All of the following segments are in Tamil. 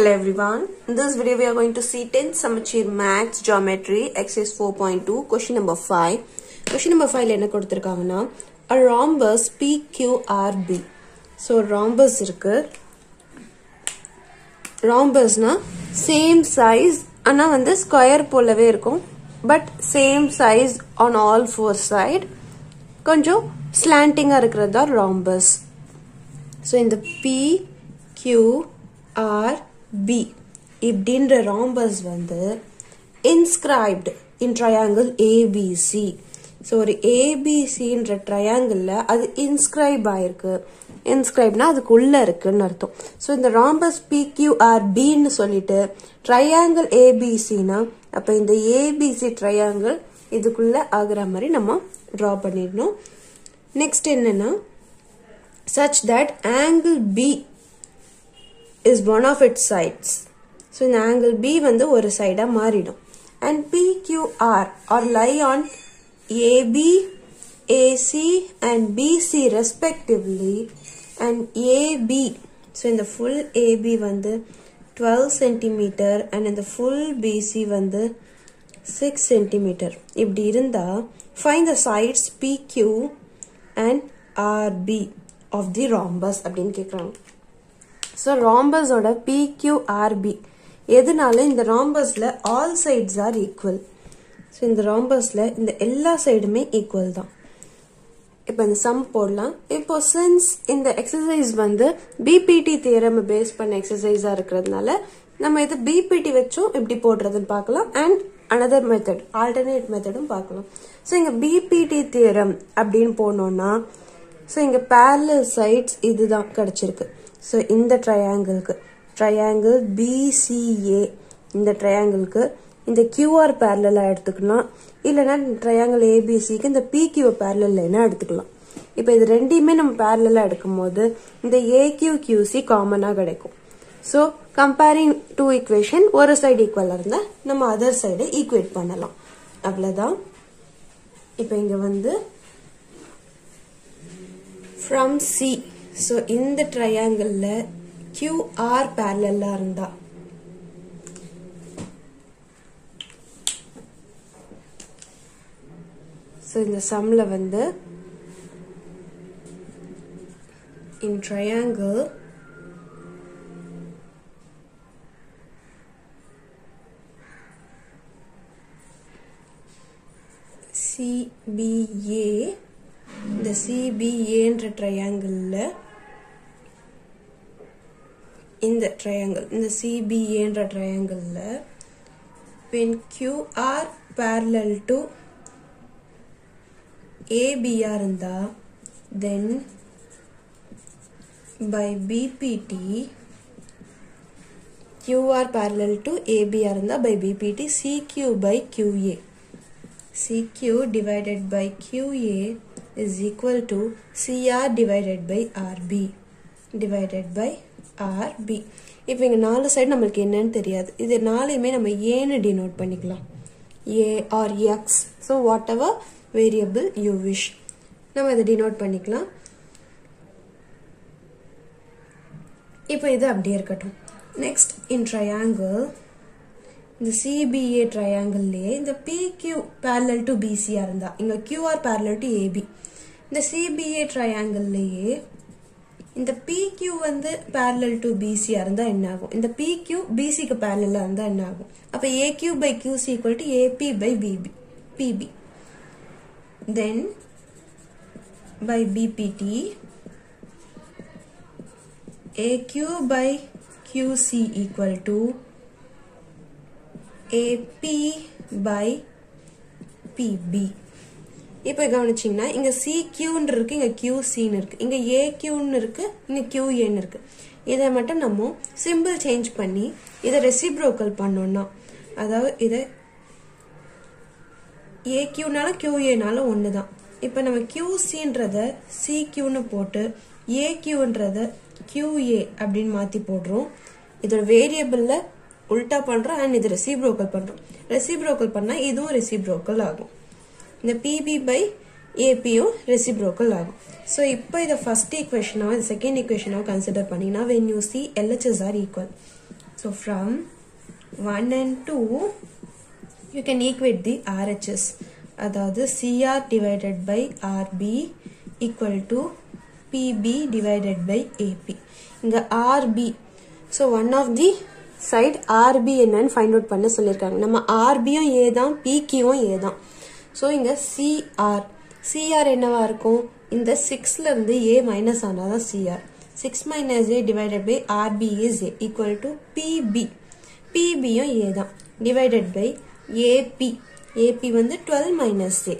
Hello everyone. In this video we are going to see 10th Samachir Maths Geometry exercise 4.2 question number 5. Question number 5 என்ன கொடுத்திருக்காங்கன்னா a rhombus PQRB. So rhombus இருக்கு. Rhombusனா same size ஆனா வந்து ஸ்கொயர் போலவே இருக்கும். But same size on all four side. கொஞ்சம் slanting-ஆ இருக்கிறது தான் rhombus. So இந்த PQRB இப்படின்ற rhombus வந்து inscribed in triangle ABC. So ஒரு ABCன்ற triangleல அது inscribe ஆயிருக்கு. Inscribeனா அதுக்குள்ள இருக்குன்னு அர்த்தம். So இந்த rhombus PQRB ன்னு சொல்லிட்டு triangle ABCனா அப்ப இந்த ABC triangle இதுக்குள்ள ஆகுற மாதிரி நம்ம draw பண்ணிடணும். Next என்னன்னா such that angle B is one of its sides. So in angle B வந்து ஒரு சைடா மாறிடும். And PQR or lie on AB, AC and BC respectively. And AB, so in the full AB வந்து 12 cm and in the full BC வந்து 6 cm. இப்படி இருந்தா find the sides PQ and RB of the rhombus அப்படின்னு கேக்குறாங்க. So rhombus ஓட PQRB எதனால இந்த rhombusல all sides are equal. So இந்த rhombusல இந்த எல்லா சைடுமே equal தான். இப்போ இந்த sum போடலாம். இப்போ since இந்த exercise வந்து BPT theorem பேஸ் பண்ண exercise இருக்கிறதுனால நம்ம இது BPT வச்சும் எப்படி போடுறதுன்னு பார்க்கலாம் and another method alternate methodம் பார்க்கலாம். So இங்க BPT theorem அப்படின்னு போனோம்னா so இங்க parallel sides இதுதான் கிடைச்சிருக்கு. So இந்த triangle BCA இந்த triangleக்கு இந்த QR parallel எடுத்துக்கலாம் இல்லனா triangle ABCக்கு இந்த PQ parallel என்ன எடுத்துக்கலாம். இப்போ இது ரெண்டையுமே நம்ம parallel எடுக்கும்போது இந்த AQQC காமனா கிடைக்கும். So comparing two equation ஒரு side equal இருந்தா நம்ம other side equate பண்ணலாம். அவ்வளவுதான். இப்போ இங்க வந்து from C. So இந்த triangle QR parallel இருந்தா so இந்த sumல வந்து in triangle CBA இந்த CBA என்ற triangle இந்த triangle இந்த CBA என்ற triangle when QR parallel to AB இருந்தா then by BPT QR parallel to AB இருந்தா by BPT CQ by QA CQ divided by QA is equal to CR divided by RB divided by RB. இப்போ இங்க நாலு சைடு நமக்கு என்னன்னு தெரியாது. இது நாளையுமே நம்ம ஏன்னு டினோட் பண்ணிக்கலாம். A or X. So whatever variable you wish. நம்ம இதை டினோட் பண்ணிக்கலாம். இப்போ இது அப்படியே இருக்கட்டும். Next in triangle இந்த CBA triangleலயே இந்த PQ parallel to BC இருந்தா இங்க QR parallel to AB. இந்த CBA triangleலயே இந்த PQ வந்து parallel to BC இருந்தா என்ன ஆகும்? இந்த PQ BC க்கு parallel இருந்தா என்ன ஆகும்? அப்ப AQ by QC equal to AP by PB. Then by BPT AQ by QC equal to AP by PB. இப்போ கவனிச்சீங்கன்னா இங்க CQ ன்னு இருக்கு இங்க QC ன்னு இருக்கு இங்க AQ ன்னு இருக்கு இங்க QA ன்னு இருக்கு. இத மட்டும் நம்ம சிம்பிள் சேஞ்ச் பண்ணி இத ரெசிப்ரோக்கல் பண்ணோம்னா அதாவது இத AQ னால QA னால ஒண்ணுதான். இப்போ நம்ம QC ன்றத CQ ன்னு போட்டு AQ ன்றத QA அப்படினு மாத்தி போடுறோம். இதோட வேரியபிள்ல உல்டா பண்றோம் and இது ரெசிப்ரோக்கல் பண்றோம். ரெசிப்ரோக்கல் பண்ணா இதுவும் ரெசிப்ரோக்கல் ஆகும். இந்த PB by AP reciprocal ஆகும். So இப்போ இத first equation or second equation consider பண்ணினா when you see LHS are equal. So So from 1 and 2 you can equate the RHS. அதாவது CR divided by RB equal to PB divided by AP. இங்க RB. So one of the side RB என்னன்னு find out பண்ண சொல்லிருக்காங்க. நம்ம RB யும் A தான், PQ யும் A தான். So இங்க CR. CR என்னவா இருக்கும்? இந்த 6ல இருந்து A minus ஆனாதான் CR. 6 minus A divided by RB is A equal to PB. PB யும் A தான். Divided by AP. AP வந்து 12 minus A.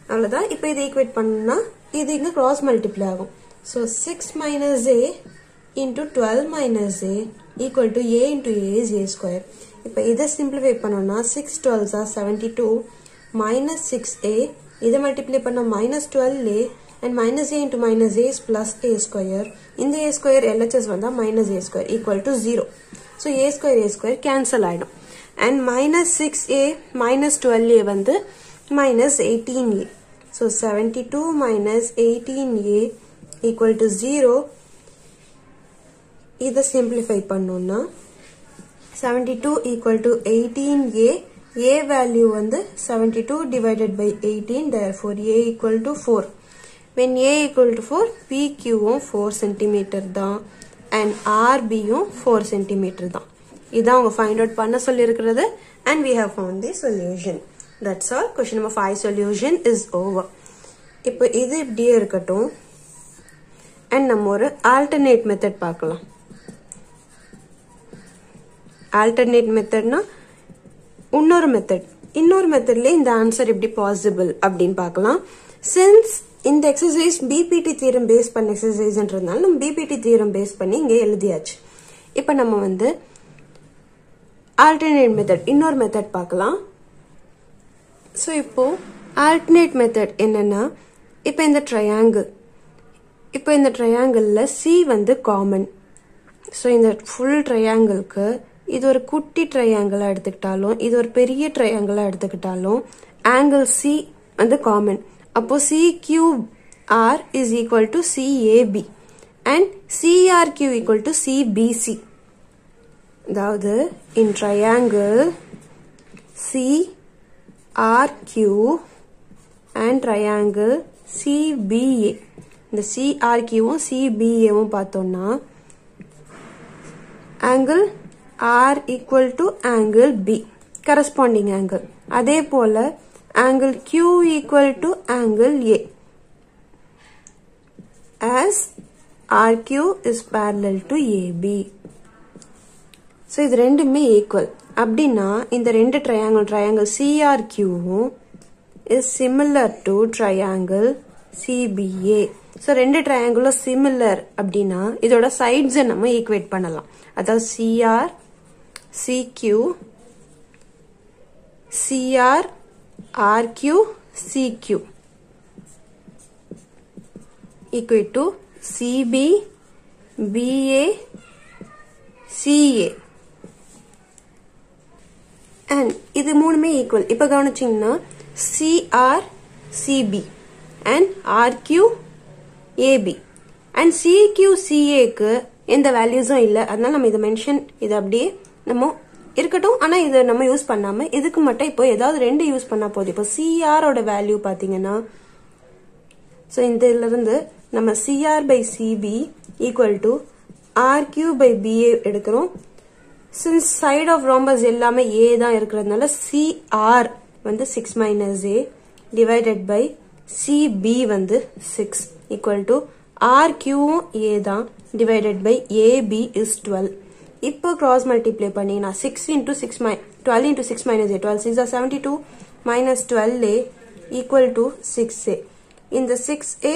அவ்வளவுதான். இப்போ இதை equate பண்ணா இது இங்க cross multiply ஆகும். So 6 minus A into 12 minus A equal to A into A is A square. இப்போ இதை simplify பண்ணோம்னா 6 12s are 72 minus 6A. இதை multiply பண்ணா minus 12A and minus A into minus A is plus A square. இந்த A square LHS வந்தா minus A square equal to 0. So A square cancel ஆயிடும். And minus 6A minus 12A வந்து minus 18A. So 72 minus 18A equal to 0. இதை simplify பண்ணோம்னா 72 equal to 18A. A value வந்து 72 divided by 18. Therefore A equal to 4. When A equal to 4, PQ வும் 4 cm தான் and RB யும் 4 cm தான். இதான் அவங்க find out பண்ண சொல்லிருக்கிறது and we have found the solution. That's all. Question number 5 solution is over. இப்போ இது இப்படியே இருக்கட்டும் and நம்ம ஒரு alternate method பார்க்கலாம். Alternate methodனா இன்னொரு மெத்தட்ல இந்த ஆன்சர் எப்படி பாசிபிள் அப்படின்னு பார்க்கலாம். Since இந்த எக்ஸசைஸ் பிபிடி தியரம் பேஸ் பண்ண எக்ஸசைஸ்ன்றதுனால நம்ம பிபிடி தியரம் பேஸ் பண்ணி இங்க எழுதியாச்சு. இப்போ நம்ம வந்து ஆல்டர்னேட் மெத்தட் இன்னொரு மெத்தட் பார்க்கலாம். ஸோ இப்போ ஆல்டர்னேட் மெத்தட் என்னன்னா இப்போ இந்த ட்ரையாங்கிள்ல சி வந்து காமன். ஸோ இந்த ஃபுல் ட்ரையாங்கிள்க்கு இது ஒரு குட்டி ட்ரையாங்கிளா எடுத்துக்கிட்டாலும் இது ஒரு பெரிய ட்ரையாங்கிளா எடுத்துக்கிட்டாலும் ஆங்கிள் சி வந்து காமன். அப்போ CQR is equal to CAB and CRQ equal to CBC. அதாவது in triangle CRQ and triangle CBA. இந்த CRQ வும் CBA வும் பார்த்தோம்னா angle R equal to angle B corresponding angle. அதே போல angle Q equal to angle A as RQ is parallel to AB. So இது ரெண்டுமே equal. அப்படின்னா இந்த ரெண்டு triangle CRQ is similar to triangle CBA. So ரெண்டு triangle similar அப்படின்னா இதோட sides நம்ம equate பண்ணலாம். அதாவது CR CQ CR RQ CQ equal to CB BA CA and இது மூணுமே ஈக்குவல். இப்ப கவனிச்சீங்கன்னா CR CB and RQ AB and CQ CA க்கு எந்த வேல்யூஸும் இல்ல. அதனால நம்ம இதை மென்ஷன் இது அப்படியே நம்ம இருக்கட்டும். ஆனா இதை நம்ம யூஸ் பண்ணாம இதுக்கு மட்டும் இப்போ ஏதாவது ரெண்டு யூஸ் பண்ணா போதும். இப்போ CR ஓட வேல்யூ பாத்தீங்கன்னா சோ இந்த இதுல இருந்து நம்ம CR by CB equal to RQ by BA எடுக்கிறோம். Since side of rhombus எல்லாமே A தான் இருக்கிறதுனால CR வந்து 6 minus A divided by CB வந்து 6 equal to RQ A தான் divided by AB is 12. இப்போ cross multiply பண்ணீங்கன்னா 6 into 6 12 into 6 minus A 12 6 are 72 minus 12A equal to 6A. இந்த 6A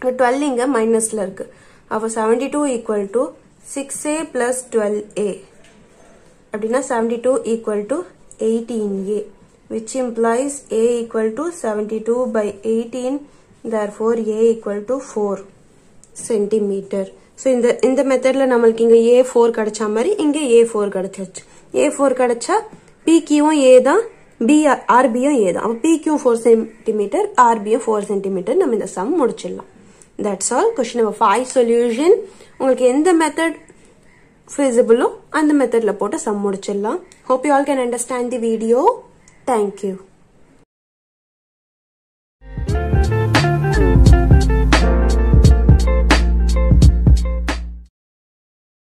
12 இங்க மைனஸ்ல இருக்கு. அப்ப 72 equal to 6A plus 12A. அப்படின்னா 72 equal to 18A, which implies A equal to 72 by 18. Therefore A equal to 4 centimeter. So இந்த மெத்தட்ல நம்மளுக்கு இங்க A4 கிடைச்ச மாதிரி இங்க A4 கிடைச்சிருச்சு. A4 கிடைச்சா PQ யும் A தான், RB யும் A தான். அப்ப PQ 4 cm, RB யும் 4 cm. நம்ம இந்த சம் முடிச்சிடலாம். That's all. Question number 5 solution. உங்களுக்கு எந்த மெத்தட் feasible அந்த மெத்தட்ல போட்டு சம் முடிச்சிடலாம். Hope you all can understand the video. Thank you.